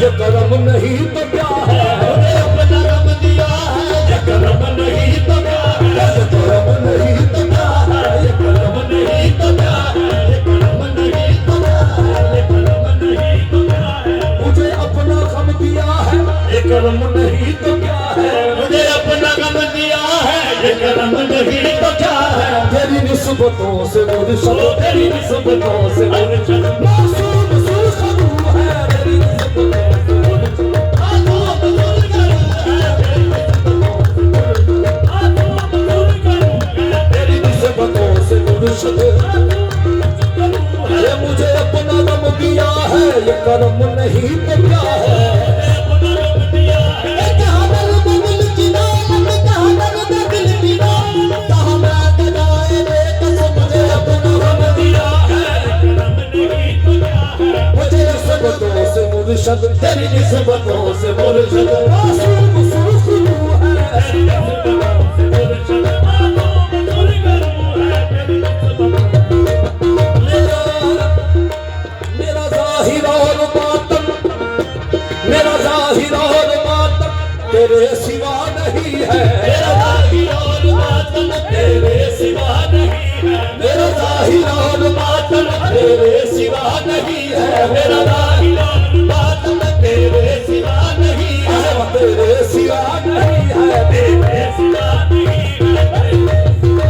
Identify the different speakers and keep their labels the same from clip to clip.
Speaker 1: ये करम नहीं तो क्या है, मुझे अपना गम दिया है, ये करम नहीं तो क्या है, ये करम नहीं तो क्या है, ये करम नहीं तो क्या है, ये करम नहीं तो क्या है, ये करम नहीं तो क्या है, मुझे अपना गम दिया है, ये करम नहीं तो क्या है, मुझे अपना गम दिया है, ये करम नहीं तो क्या है, तेरी निस्बतों से मुर्शद, तेरी निस्बतों से मुर्शद, मासूम सुल्खरू है, तेरी निस्बतों से मुर्शद, मासूम सुल्खरू है, तेरी निस्बतों से मुर्शद, ये मुझे अपना गम दिया है, ये करम नहीं तो क्या है, मुर्शद तेरी निस्बतों से मुर्शद, मासूम सुल्खरू है, मेरा ज़ाहिर और बातिन, मेरा ज़ाहिर और बातिन तेरे सिवा नहीं है, मेरा ज़ाहिर और बातिन तेरे सिवा नहीं है, मेरा ज़ाहिर और बातिन तेरे सिवा नहीं है, मेरा ज़ाहिर तेरे सिवा नहीं है, तेरे सिवा नहीं है, तेरे सिवा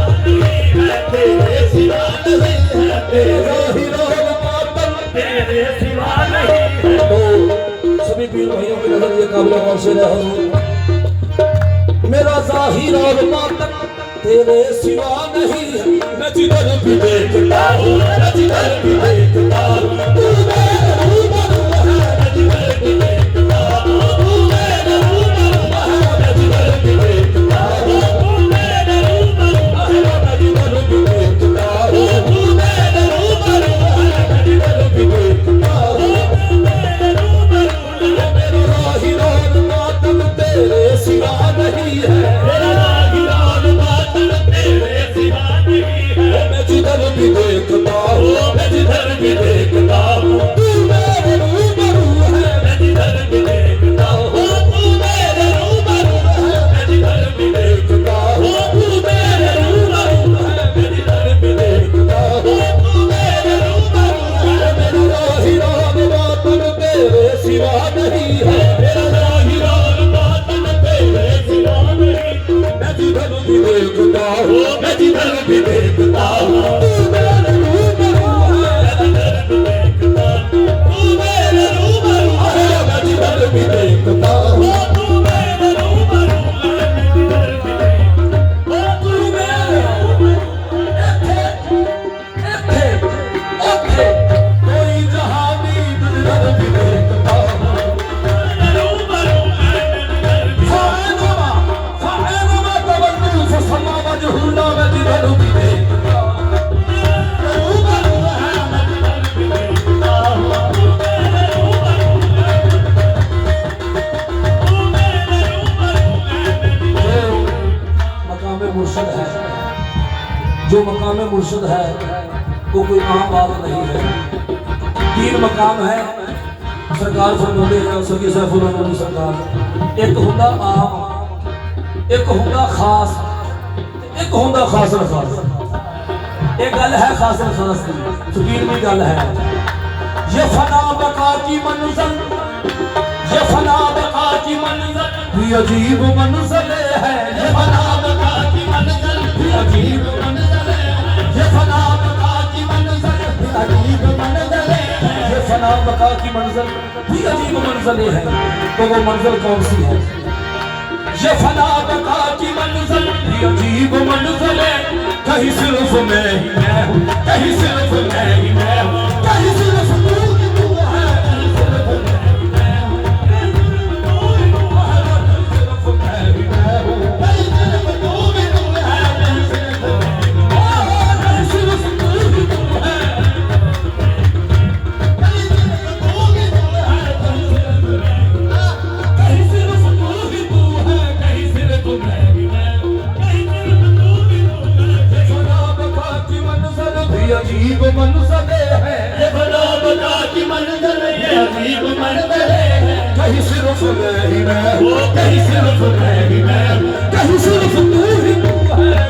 Speaker 1: नहीं है, तेरे सिवा नहीं है, तेरा हीरो बातन तेरे सिवा नहीं है। तो सभी पीर भाइयों की नजर ये काबिल गौर से रहो, मेरा ज़ाहिर और बातन तेरे सिवा नहीं है, मैं जिधर भी देखता हूँ, मैं जिधर भी देखता हूँ, तू मेरे रूबरू है, मैं जिधर भी देखता हूँ, तू मेरे रूबरू है, मैं जिधर भी देखता हूँ, तू मेरे रूबरू है, मैं जिधर भी देखता हूँ, तू मेरे रूबरू है, मैं जिधर भी देखता हूँ, मेरे रूबरू है, मेरा ज़ाहिर और बातिन तेरे सिवा नहीं है, मेरा ज़ाहिर और बातिन तेरे सिवा नहीं है, मैं जिधर भी देखता हूँ, मैं जिधर भी देखता हूँ, तू मेरे रूबरू है, मैं जिधर भी देखता हूँ, तू मेरे रूबरू है, मैं जिधर भी देखता हूँ, तू मेरे रूबरू है, मैं जिधर भी देखता हूँ, तू मेरे रूबरू है, मेरा ज़ाहिर और बातिन तेरे सिवा नहीं है, मेरा ज़ाहिर और बातिन तेरे सिवा नहीं, मैं जिधर भी देखता हूँ, मैं जिधर भी देखता हूँ, तू मेरे रूबरू है, मैं जिधर भी देखता हूँ, तू मेरे रूबरू है, मैं जिधर भी देखता हूँ, तू मेरे रूबरू है, मैं जिधर भी देखता हूँ, तू मेरे कोई जहानी जिधर भी देखता हूँ, रूबरू है, मैं जिधर भी देखता हूँ, रूबरू है, मैं जिधर भी देखता हूँ, मकाम मुर्शद है, जो मकाम मुर्शद है वो कोई आम बात नहीं है। 3 मकाम है सरकार फरमाते हैं सभी सैफुल अमन सरकार, एक हुंदा आम, एक हुंदा खास, एक हुंदा खास खास। एक गल है खास खास की, फकीर भी गल है, ये फना बका की मंजिल, ये फना बका की मंजिल भी अजीब मंजिल है, ये फना बका की मंजिल भी अजीब मंजिल है, ये फना बका की मंजिल भी अजीब मंजिल है, ये फना बका की मंजिल भी अजीब मंजिल है। तो वो मंजिल कौन सी है? ये फना बका की मंजिल भी अजीब मंजिल है, कहीं सिर्फ मैं ही मैं हूँ, कहीं सिर्फ मैं ही मैं हूँ, कहीं सिर्फ तू ही तू है, कहीं सिर्फ मैं ही मैं हूँ, कहीं सिर्फ तू ही तू है, कहीं सिर्फ मैं ही मैं हूँ, कहीं सिर्फ तू ही तू है, कहीं सिर्फ मैं ही मैं हूँ, कहीं सिर्फ तू ही तू है, कहीं सिर्फ तू ही तू है, कहीं सिर्फ मैं ही मैं हूँ, कहीं सिर्फ तू ही तू है, कहीं सिर्फ मैं ही मैं हूँ, कहीं सिर्फ तू ही तू है। ये फना बका की मंजिल भी अजीब मंजिल है, ये फना बका की मंजिल ये अजीब मंजिल है, कहीं सिर्फ मैं ही मैं हूँ, कहीं सिर्फ मैं ही मैं हूँ, कहीं सिर्फ तू ही तू है।